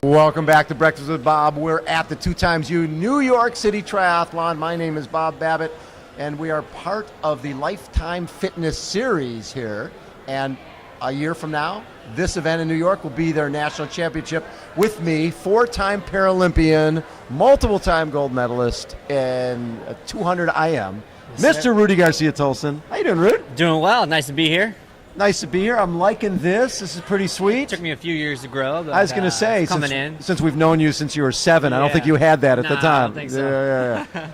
Welcome back to Breakfast with Bob. We're at the 2xU New York City Triathlon. My name is Bob Babbitt, and we are part of the Lifetime Fitness Series here. And a year from now, this event in New York will be their national championship with me, four-time Paralympian, multiple-time gold medalist in 200 IM, Mr. Rudy Garcia-Tolson. How you doing, Rudy? Doing well. Nice to be here. Nice to be here. I'm liking this. This is pretty sweet. It took me a few years to grow. But, I was going to say, since we've known you since you were 7, I don't think you had that at the time. I don't think so. Yeah.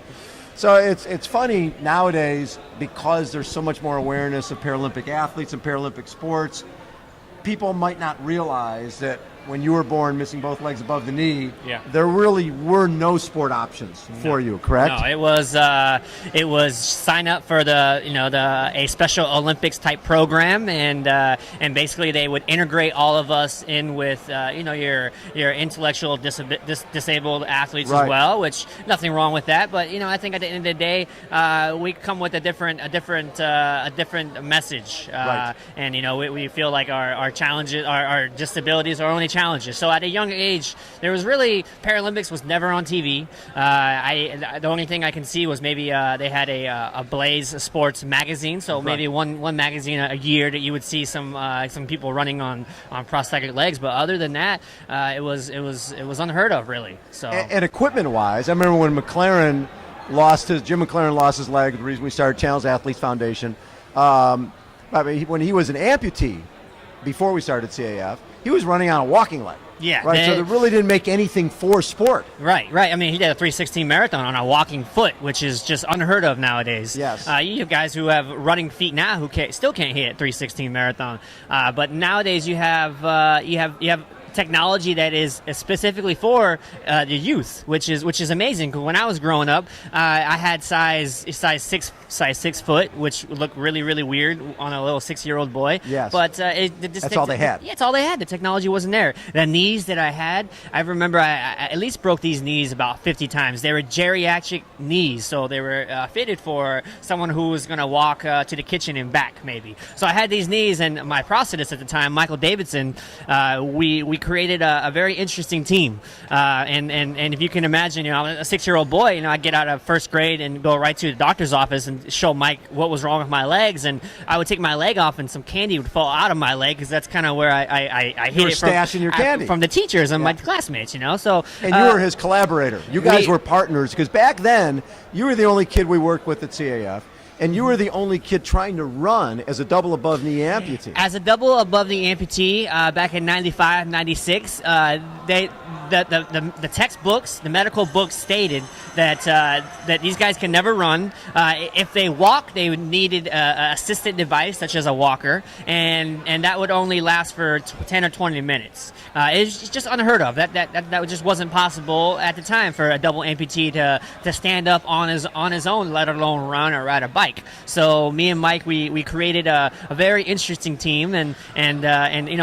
So it's funny nowadays, because there's so much more awareness of Paralympic athletes and Paralympic sports, people might not realize that when you were born missing both legs above the knee, there really were no sport options for you, correct? No, it was sign up for a Special Olympics type program, and basically they would integrate all of us in with your intellectual disabled athletes as well, which nothing wrong with that, but I think at the end of the day we come with a different message, and we feel like our challenges, our disabilities are only challenges. So at a young age, there was really, Paralympics was never on TV. The only thing I can see was maybe they had a Blaze Sports magazine, so maybe one magazine a year that you would see some people running on prosthetic legs. But other than that, it was unheard of, really. So and equipment wise, I remember when Jim McLaren lost his leg. The reason we started Channels Athletes Foundation, when he was an amputee, before we started CAF, he was running on a walking leg. Yeah. Right. So they really didn't make anything for sport. Right. I mean, he did a 3:16 marathon on a walking foot, which is just unheard of nowadays. Yes. You have guys who have running feet now who still can't hit a 3:16 marathon. But nowadays you have technology that is specifically for the youth, which is amazing. Because when I was growing up, I had size 6 foot, which looked really, really weird on a little 6-year-old boy. Yes. But that's all they had. Yeah, it's all they had. The technology wasn't there. The knees that I had, I remember I at least broke these knees about 50 times. They were geriatric knees, so they were fitted for someone who was going to walk to the kitchen and back, maybe. So I had these knees, and my prosthetist at the time, Michael Davidson, we created a very interesting team, and if you can imagine, I'm a 6-year-old boy. I'd get out of first grade and go right to the doctor's office and show Mike what was wrong with my legs, and I would take my leg off, and some candy would fall out of my leg, because that's kind of where I hid it stashing your candy from the teachers and my classmates. So and you were his collaborator. You guys were partners, because back then you were the only kid we worked with at CAF. And you were the only kid trying to run as a double above knee amputee. As a double above knee amputee, back in 95, 96, the textbooks, the medical books stated that these guys can never run. If they walk, they needed an assisted device such as a walker, and that would only last for 10 or 20 minutes. It's just unheard of. That just wasn't possible at the time for a double amputee to stand up on his own, let alone run or ride a bike. So me and Mike, we created a very interesting team, and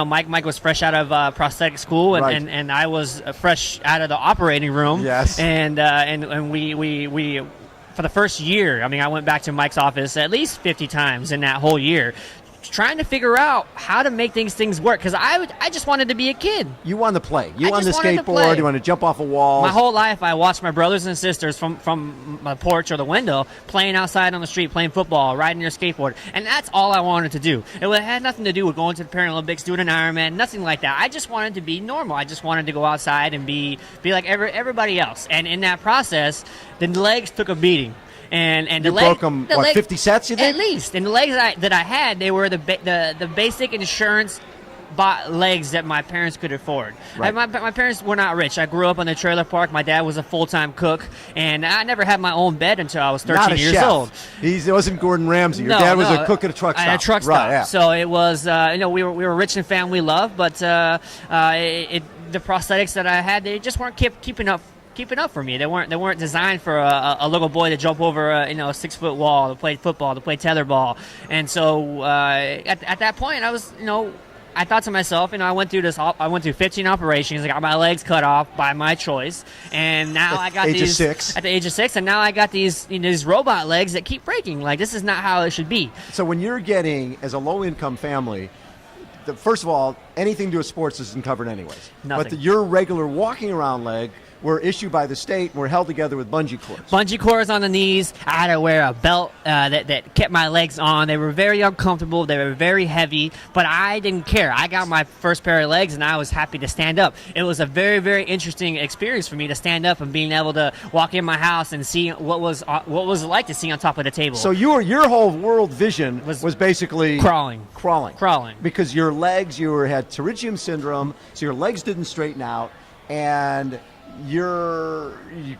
Mike was fresh out of prosthetic school, and I was fresh out of the operating room. Yes. And we for the first year, I went back to Mike's office at least 50 times in that whole year, trying to figure out how to make things work, because I just wanted to be a kid. You wanted to play. You wanted to skateboard. You wanted to jump off a wall. My whole life, I watched my brothers and sisters from my porch or the window playing outside on the street, playing football, riding their skateboard, and that's all I wanted to do. It had nothing to do with going to the Paralympics, doing an Ironman, nothing like that. I just wanted to be normal. I just wanted to go outside and be like everybody else. And in that process, the legs took a beating. And you broke them, 50 sets, you think? At least. And the legs that I had, they were the basic insurance legs that my parents could afford. Right. My parents were not rich. I grew up in a trailer park. My dad was a full-time cook, and I never had my own bed until I was 13 years old. It wasn't Gordon Ramsay. Your dad was a cook at a truck stop. At a truck stop. Right, yeah. So it was, we were rich in family love, but the prosthetics that I had, they just weren't keeping up for me. They weren't designed for a little boy to jump over a 6-foot wall, to play football, to play tetherball. And so at that point, I was I thought to myself, I went through 15 operations. I got my legs cut off by my choice, and now I got these at the age of 6, and now I got these these robot legs that keep breaking. Like, this is not how it should be. So when you're getting, as a low-income family, first of all, anything to do with sports isn't covered anyways. Nothing. But your regular walking around leg were issued by the state and were held together with bungee cords. Bungee cords on the knees. I had to wear a belt that kept my legs on. They were very uncomfortable. They were very heavy, but I didn't care. I got my first pair of legs, and I was happy to stand up. It was a very, very interesting experience for me to stand up and being able to walk in my house and see what was it like to see on top of the table. So your whole world vision was basically crawling. Because your legs, had pterygium syndrome, so your legs didn't straighten out, and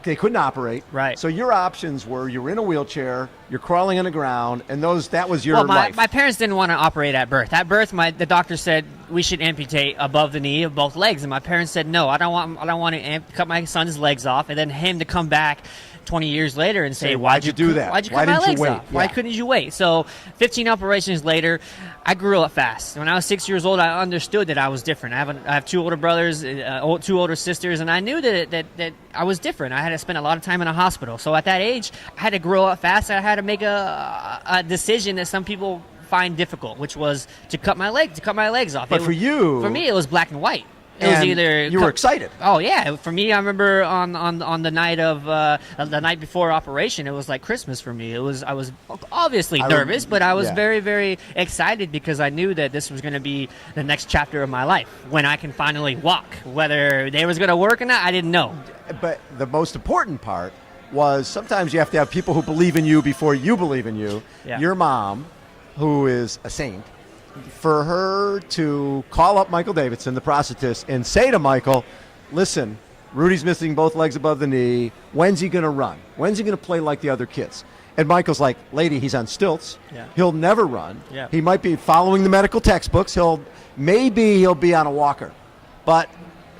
they couldn't operate. Right. So your options were you're in a wheelchair, you're crawling on the ground, and that was your life. My parents didn't want to operate at birth. At birth, the doctor said we should amputate above the knee of both legs, and my parents said no. I don't want to cut my son's legs off, and then him to come back 20 years later and say, why'd you do that? Why'd you cut my legs off? Yeah. Why couldn't you wait? So 15 operations later, I grew up fast. When I was 6 years old, I understood that I was different. I have two older brothers, two older sisters, and I knew that I was different. I had to spend a lot of time in a hospital. So at that age, I had to grow up fast. I had to make a decision that some people find difficult, which was to cut my legs off. But for me, it was black and white. It was either you were excited. Oh yeah, for me, I remember on the night of the night before operation, it was like Christmas for me. I was obviously nervous, but I was very, very excited because I knew that this was going to be the next chapter of my life when I can finally walk. Whether they was going to work or not, I didn't know. But the most important part was sometimes you have to have people who believe in you before you believe in you. Yeah. Your mom, who is a saint, for her to call up Michael Davidson, the prosthetist, and say to Michael, listen, Rudy's missing both legs above the knee. When's he going to run? When's he going to play like the other kids? And Michael's like, lady, he's on stilts. Yeah. He'll never run. Yeah. He might be following the medical textbooks. Maybe he'll be on a walker. But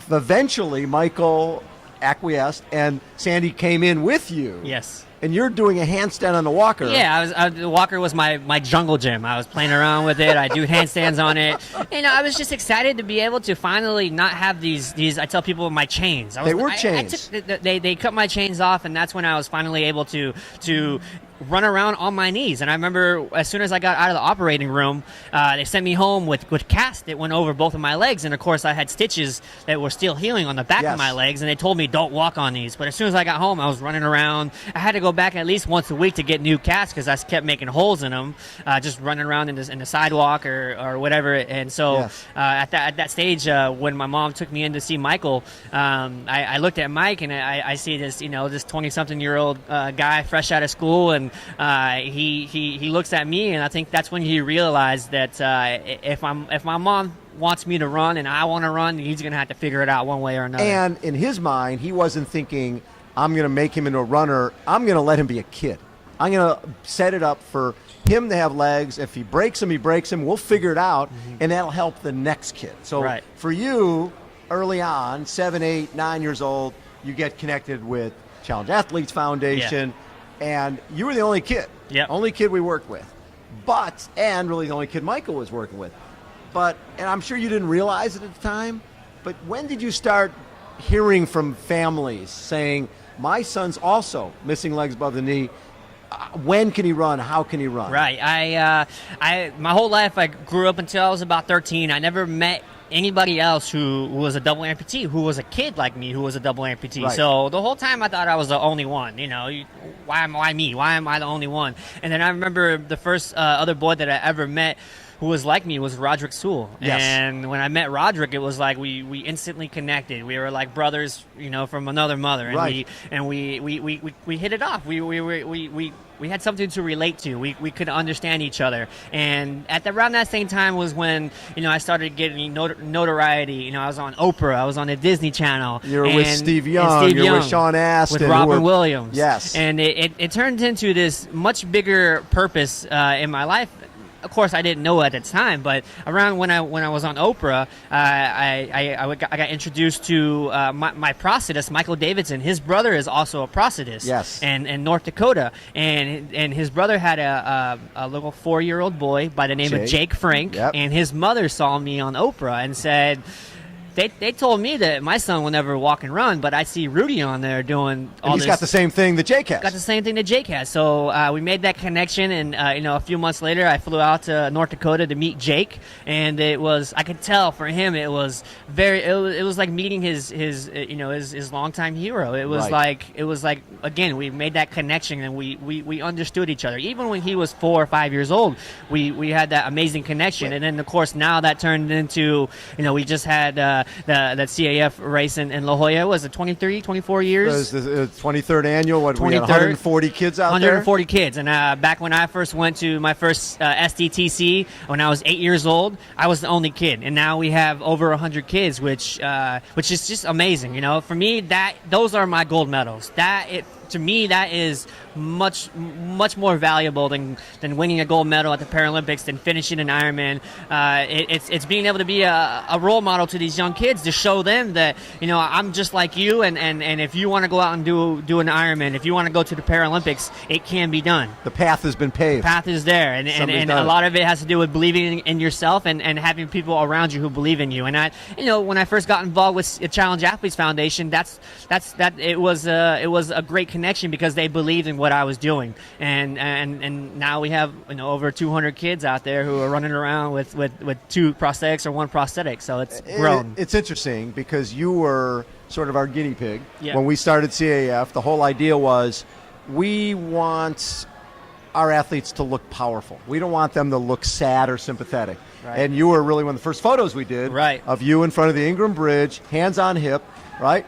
eventually Michael acquiesced, and Sandy came in with you. Yes. And you're doing a handstand on the walker. Yeah, the walker was my jungle gym. I was playing around with it. I do handstands on it. I was just excited to be able to finally not have these. I tell people my chains. They were chains. They cut my chains off, and that's when I was finally able to run around on my knees. And I remember as soon as I got out of the operating room, they sent me home with cast that went over both of my legs. And of course, I had stitches that were still healing on the back of my legs. And they told me don't walk on these. But as soon as I got home, I was running around. I had to go back at least once a week to get new casts because I kept making holes in them, just running around in the sidewalk or whatever. And so at that stage, when my mom took me in to see Michael, I looked at Mike and I see this 20-something-year-old guy fresh out of school, and he looks at me, and I think that's when he realized that if my mom wants me to run and I want to run, he's going to have to figure it out one way or another. And in his mind, he wasn't thinking, I'm going to make him into a runner. I'm going to let him be a kid. I'm going to set it up for him to have legs. If he breaks them, he breaks them. We'll figure it out, and that'll help the next kid. So for you, early on, 7, 8, 9 years old, you get connected with Challenge Athletes Foundation, and you were the only kid. Only kid we worked with. And really the only kid Michael was working with. And I'm sure you didn't realize it at the time, but when did you start hearing from families saying, my son's also missing legs above the knee? When can he run? How can he run? Right. My whole life, I grew up until I was about 13. I never met anybody else who was a double amputee, who was a kid like me, who was a double amputee. Right. So the whole time I thought I was the only one. Why me? Why am I the only one? And then I remember the first other boy that I ever met who was like me was Roderick Sewell. Yes. And when I met Roderick, it was like we instantly connected. We were like brothers, from another mother. And we hit it off. We had something to relate to. We could understand each other. And around that same time was when, I started getting notoriety. I was on Oprah. I was on the Disney Channel. You were with Steve Young. You were with Sean Astin. With Robin Williams. Yes. And it turned into this much bigger purpose in my life. Of course, I didn't know at the time, but around when I was on Oprah, I got introduced to my prosthetist, Michael Davidson. His brother is also a prosthetist. Yes. In North Dakota, and his brother had a little 4-year-old boy by the name of Jake Frank, Yep. and his mother saw me on Oprah and said, they told me that my son will never walk and run, but I see Rudy on there doing all And he's this. got the same thing that Jake has. Got the same thing that Jake has. So we made that connection, and a few months later, I flew out to North Dakota to meet Jake, and I could tell for him it was it was like meeting his longtime hero. It was like again, we made that connection, and we understood each other. Even when he was 4 or 5 years old, we had that amazing connection, and then of course now that turned into, we just had that CAF race in La Jolla. Was it 23, 24 years? It was the 23rd annual. What, we had 23rd. 140 kids out there? 140 kids. And back when I first went to my first SDTC, when I was 8 years old, I was the only kid. And now we have over 100 kids, which is just amazing. For me, those are my gold medals. To me, that is much more valuable than winning a gold medal at the Paralympics, than finishing an Ironman. It's being able to be a role model to these young kids, to show them that I'm just like you, and if you want to go out and do an Ironman, if you want to go to the Paralympics, it can be done. The path has been paved. The path is there, and a lot of it has to do with believing in yourself and having people around you who believe in you. And when I first got involved with the Challenge Athletes Foundation, it was a great connection, because they believed in what I was doing, and now we have over 200 kids out there who are running around with 2 prosthetics or 1 prosthetic. So it's grown. It's interesting because you were sort of our guinea pig. Yeah. When we started CAF. The whole idea was we want our athletes to look powerful. We don't want them to look sad or sympathetic. Right. And you were really one of the first photos we did of you in front of the Ingram Bridge, hands on hip, right?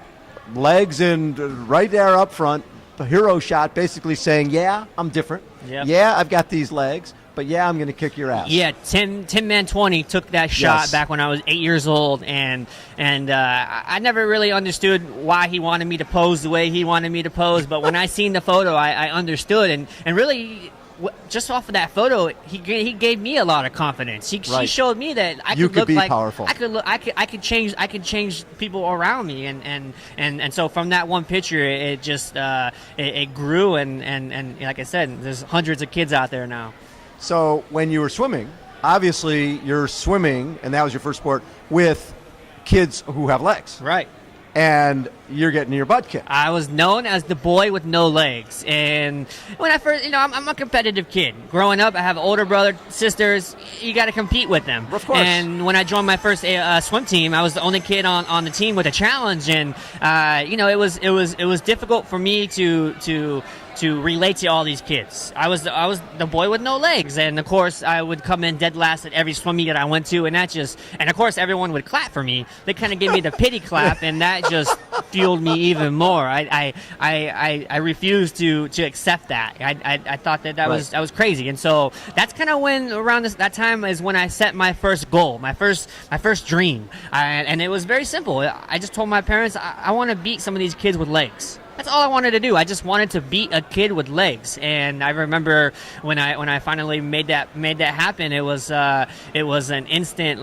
Legs in right there up front. The hero shot, basically saying, yeah, I'm different. Yep. Yeah, I've got these legs, but yeah, I'm going to kick your ass. Yeah, Tim Man-20 took that shot back when I was 8 years old, and I never really understood why he wanted me to pose the way he wanted me to pose, but when I seen the photo, I understood, and really, just off of that photo, he gave me a lot of confidence. He showed me that I could look be like powerful. I could change people around me, and so from that one picture, it just it grew, and like I said, there's hundreds of kids out there now. So when you were swimming, obviously you're swimming, and that was your first sport, with kids who have legs. Right. And you're getting your butt kicked. I was known as the boy with no legs. And when I first, I'm a competitive kid. Growing up, I have older brother, sisters. You got to compete with them. Of course. And when I joined my first swim team, I was the only kid on the team with a challenge. And, it was difficult for me to relate to all these kids. I was the boy with no legs, and of course I would come in dead last at every swim meet that I went to, and of course everyone would clap for me. They kind of gave me the pity clap, and that just fueled me even more. I refused to accept that. I thought that was crazy, and so that's kind of when around that time is when I set my first goal, my first dream, and it was very simple. I just told my parents I want to beat some of these kids with legs. That's all I wanted to do. I just wanted to beat a kid with legs, and I remember when I finally made that happen. It was an instant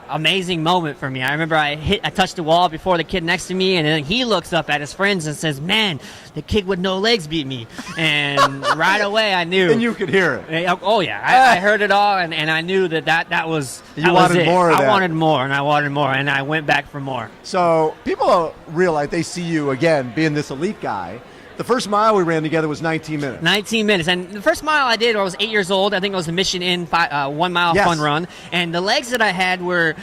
amazing moment for me. I remember I touched the wall before the kid next to me, and then he looks up at his friends and says, "Man, the kid with no legs beat me." And right away I knew. And you could hear it. Oh yeah, I heard it all, and I knew that was. You wanted it. more of that. I wanted more, and I wanted more, and I went back for more. So people don't realize, they see you again being this elite guy. The first mile we ran together was 19 minutes. 19 minutes. And the first mile I did, I was 8 years old. I think it was a Mission Inn 1 mile fun run. And the legs that I had were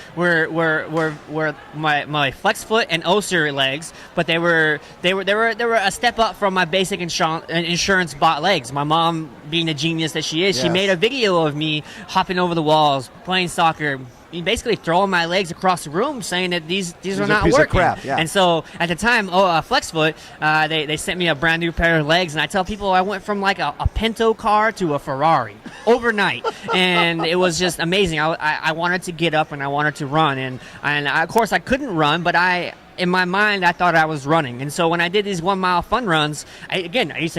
my flex foot and Oser legs, but they were a step up from my basic insurance bought legs. My mom, being the genius that she is, she made a video of me hopping over the walls, playing soccer, basically throwing my legs across the room, saying that these are not piece working. Of crap, yeah. And so at the time, FlexFoot, they sent me a brand new pair of legs, and I tell people I went from like a Pinto car to a Ferrari overnight, and it was just amazing. I wanted to get up and I wanted to run, and of course I couldn't run, but in my mind, I thought I was running, and so when I did these 1 mile fun runs, I used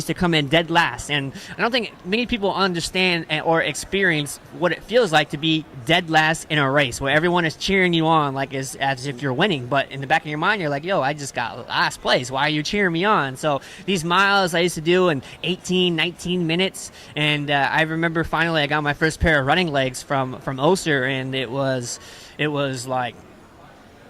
to come in dead last, and I don't think many people understand or experience what it feels like to be dead last in a race, where everyone is cheering you on like as if you're winning, but in the back of your mind, you're like, "Yo, I just got last place. Why are you cheering me on?" So these miles I used to do in 18, 19 minutes, and I remember finally I got my first pair of running legs from Oser, and it was like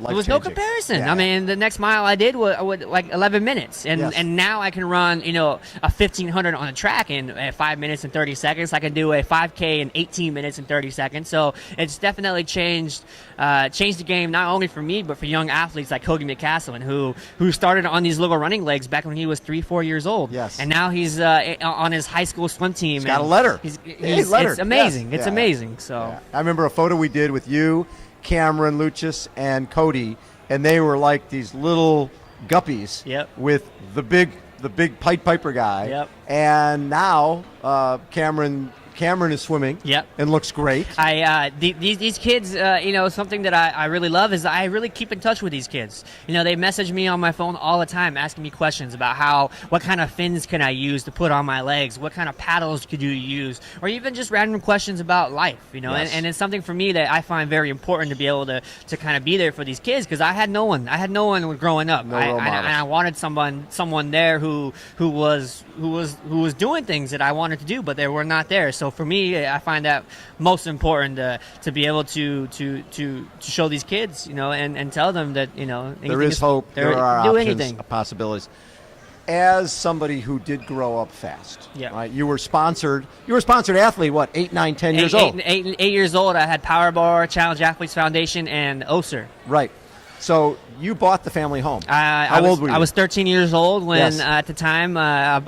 There was no comparison. Yeah. I mean, the next mile I did was like 11 minutes, and Yes. and now I can run, a 1500 on a track in 5 minutes and 30 seconds. I can do a 5K in 18 minutes and 30 seconds. So it's definitely changed the game, not only for me but for young athletes like Cody McCaslin, who started on these little running legs back when he was 3-4 years old. Yes. And now he's on his high school swim team. He's got a letter. It's amazing. Yes. It's Yeah. amazing. So. Yeah. I remember a photo we did with you, Cameron, Lucius, and Cody, and they were like these little guppies. Yep. With the big Pied Piper guy. Yep. And now Cameron is swimming. Yep. And looks great. These kids, something that I really love is I really keep in touch with these kids. They message me on my phone all the time, asking me questions about what kind of fins can I use to put on my legs, what kind of paddles could you use, or even just random questions about life. Yes. And it's something for me that I find very important to be able to kind of be there for these kids, because I had no one. I had no one growing up. No role models. And I wanted someone there who was doing things that I wanted to do, but they were not there. So for me, I find that most important to be able to show these kids, and tell them that There is hope. There are do options, anything. possibilities. As somebody who did grow up fast, Yeah. right? You were sponsored athlete. What, 8, 9, 10 years old? 8 years old. I had Powerbar, Challenge Athletes Foundation, and OSER. Right. So you bought the family home. How old were you? I was 13 years old when, Yes. at the time, I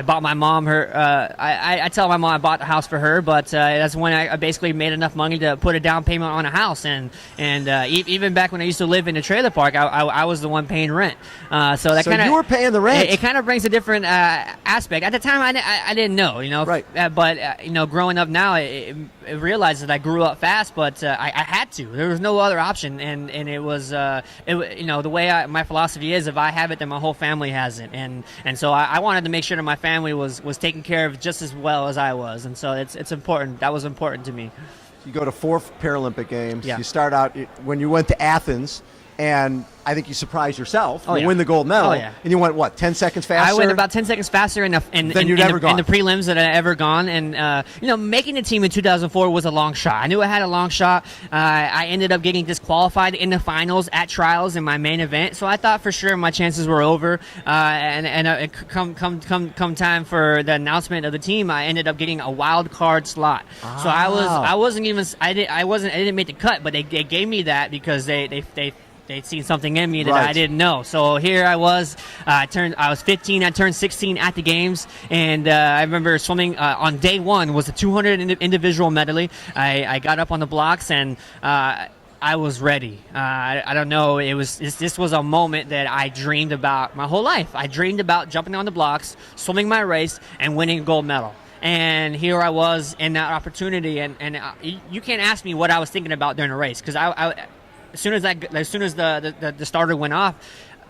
bought my mom her. I tell my mom I bought the house for her, but that's when I basically made enough money to put a down payment on a house. And even back when I used to live in a trailer park, I was the one paying rent. So you were paying the rent. It kind of brings a different aspect. At the time, I didn't know, Right. But growing up now, I realized that I grew up fast, but I had to. There was no other option, and it was. The way my philosophy is, if I have it, then my whole family has it, and so I wanted to make sure that my family was taken care of just as well as I was, and so it's important. That was important to me. You go to 4 Paralympic Games. Yeah. You start out when you went to Athens, and I think you surprised yourself. You yeah. win the gold medal, Oh, yeah. and you went, what, 10 seconds faster? I went about 10 seconds faster in the prelims that I ever gone, and making the team in 2004 was a long shot. I knew I had a long shot. I ended up getting disqualified in the finals at trials in my main event, so I thought for sure my chances were over. Come time for the announcement of the team, I ended up getting a wild card slot. So I didn't make the cut, but they gave me that because they'd seen something in me that Right. I didn't know. So here I was. I was 15. I turned 16 at the games, and I remember swimming on day one was a 200 individual medley. I got up on the blocks and. I was ready. I don't know. This was a moment that I dreamed about my whole life. I dreamed about jumping on the blocks, swimming my race, and winning a gold medal. And here I was in that opportunity. And you can't ask me what I was thinking about during the race, because as soon as the starter went off,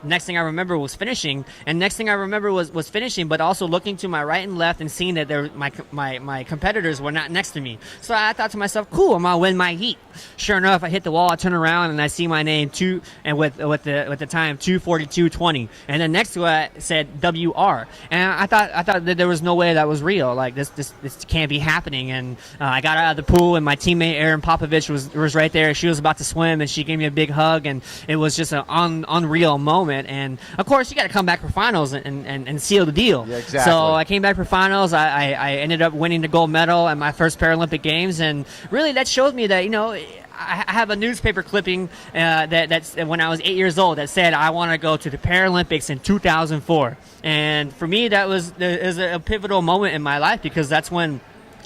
next thing I remember was finishing, and next thing I remember was finishing, but also looking to my right and left and seeing that my competitors were not next to me. So I thought to myself, cool, I'm gonna win my heat. Sure enough, I hit the wall, I turn around, and I see my name with the time 2:42:20, and then next to it said WR, and I thought that there was no way that was real. Like this can't be happening. And I got out of the pool, and my teammate Erin Popovich was right there. She was about to swim, and she gave me a big hug, and it was just an unreal moment. And of course, you got to come back for finals and seal the deal. Yeah, exactly. So I came back for finals. I ended up winning the gold medal at my first Paralympic Games, and really that showed me that I have a newspaper clipping that's when I was 8 years old that said I want to go to the Paralympics in 2004. And for me, that was a pivotal moment in my life, because that's when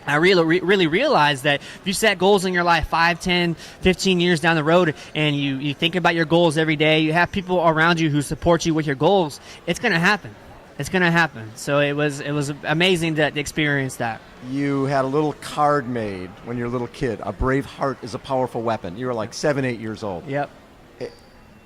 I really realized that if you set goals in your life 5, 10, 15 years down the road, and you think about your goals every day, you have people around you who support you with your goals, it's going to happen. It's going to happen. So it was amazing to experience that. You had a little card made when you were a little kid. A brave heart is a powerful weapon. You were like 7, 8 years old. Yep.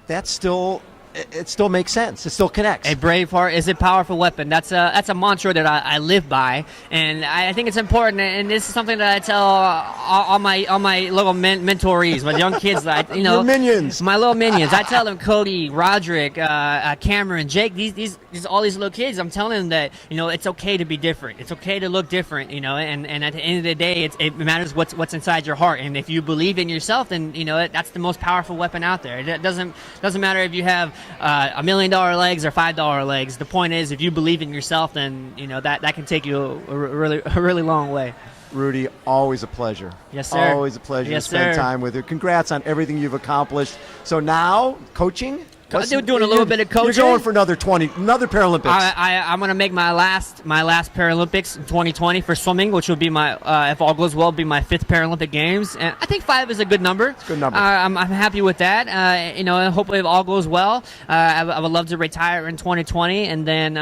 That's still it still makes sense. It still connects. A brave heart is a powerful weapon. That's a mantra that I live by, and I think it's important. And this is something that I tell all my little mentorees, my young kids, that Your minions, my little minions. I tell them, Cody, Roderick, Cameron, Jake, these all these little kids. I'm telling them that it's okay to be different. It's okay to look different. And at the end of the day, it matters what's inside your heart. And if you believe in yourself, then that's the most powerful weapon out there. It doesn't matter if you have $1 million legs or $5 legs. The point is, if you believe in yourself, then that can take you a really long way. Rudy, always a pleasure. Yes, sir. Always a pleasure Yes, to spend sir. time with you. Congrats on everything you've accomplished. So now, coaching? Doing a little bit of coaching. You're going for another Paralympics. I'm going to make my last Paralympics in 2020 for swimming, which will be my, if all goes well, be my 5th Paralympic Games. And I think 5 is a good number. It's a good number. I'm happy with that. And hopefully if all goes well, I would love to retire in 2020, and then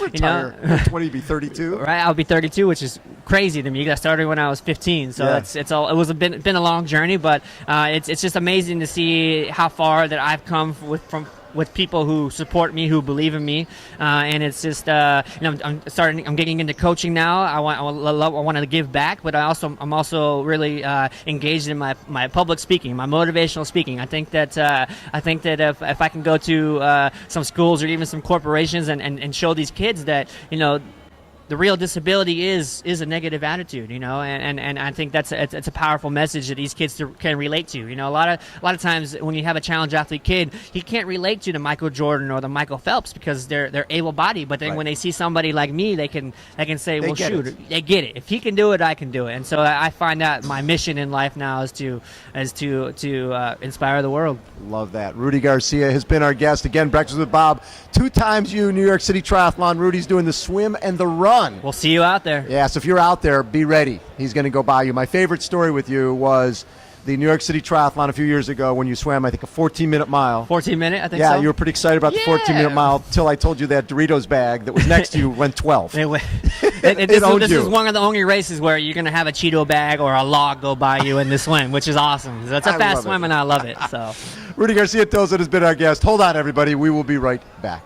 retire. 20 be 32. Right, I'll be 32, which is crazy to me. I started when I was 15, so Yeah. it was been a long journey, but it's just amazing to see how far that I've come with people who support me, who believe in me, and it's just I'm getting into coaching now. I want to give back, but I'm also really engaged in my public speaking, my motivational speaking. I think that if I can go to some schools or even some corporations and show these kids that the real disability is a negative attitude, and I think it's a powerful message that these kids can relate to. A lot of times when you have a challenge athlete kid, he can't relate to the Michael Jordan or the Michael Phelps because they're able-bodied. But then when they see somebody like me, they can say, well, shoot, they get it. If he can do it, I can do it. And so I find that my mission in life now is to inspire the world. Love that. Rudy Garcia has been our guest again. Breakfast with Bob. 2 times you New York City Triathlon. Rudy's doing the swim and the run. We'll see you out there. Yeah, so if you're out there, be ready. He's going to go by you. My favorite story with you was the New York City Triathlon a few years ago when you swam, I think, a 14-minute mile. 14-minute, I think so. so. Yeah, you were pretty excited about the 14-minute mile till I told you that Doritos bag that was next to you went 12. This is one of the only races where you're going to have a Cheeto bag or a log go by you in the swim, which is awesome. That's a fast swim, and I love it. So, Rudy Garcia-Tolson has been our guest. Hold on, everybody. We will be right back.